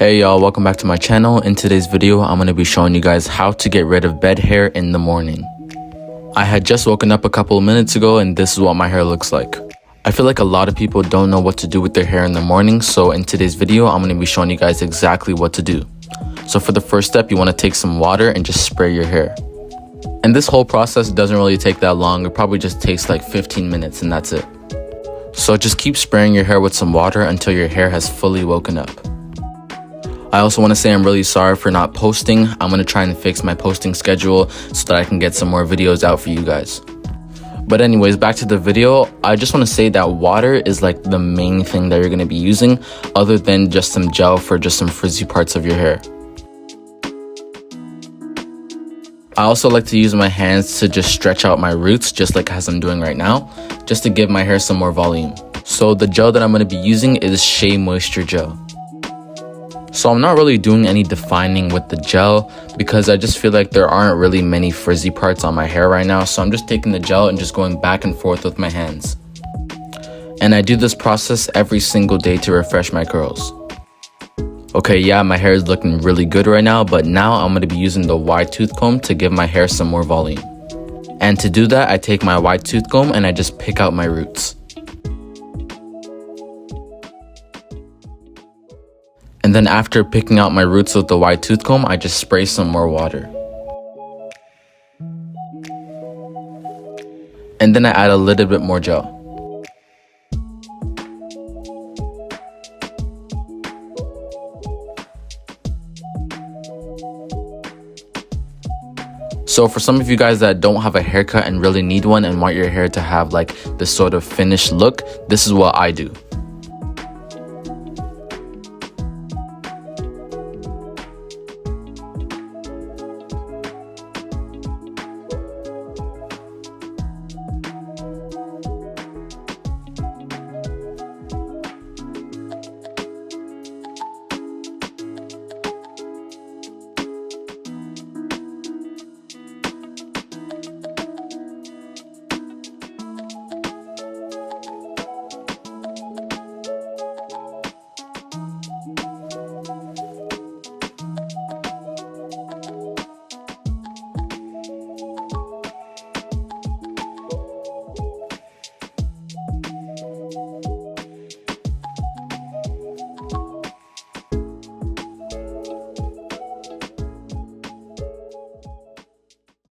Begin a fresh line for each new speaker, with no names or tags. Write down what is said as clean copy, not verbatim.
Hey y'all, welcome back to my channel. In today's video, I'm going to be showing you guys how to get rid of bed hair in the morning. I had just woken up a couple of minutes ago and this is what my hair looks like. I feel like a lot of people don't know what to do with their hair in the morning, so in today's video, I'm going to be showing you guys exactly what to do. So for the first step, you want to take some water and just spray your hair. And this whole process doesn't really take that long. It probably just takes like 15 minutes and that's it. So just keep spraying your hair with some water until your hair has fully woken up. I also want to say I'm really sorry for not posting. I'm going to try and fix my posting schedule so that I can get some more videos out for you guys. But anyways, back to the video. I just want to say that water is like the main thing that you're going to be using, other than just some gel for just some frizzy parts of your hair. I also like to use my hands to just stretch out my roots, just like as I'm doing right now, just to give my hair some more volume. So the gel that I'm going to be using is Shea Moisture Gel. So I'm not really doing any defining with the gel because I just feel like there aren't really many frizzy parts on my hair right now. So I'm just taking the gel and just going back and forth with my hands. And I do this process every single day to refresh my curls. Okay, yeah, my hair is looking really good right now, but now I'm going to be using the wide tooth comb to give my hair some more volume. And to do that, I take my wide tooth comb and I just pick out my roots. And then after picking out my roots with the wide tooth comb, I just spray some more water. And then I add a little bit more gel. So for some of you guys that don't have a haircut and really need one and want your hair to have like this sort of finished look, this is what I do.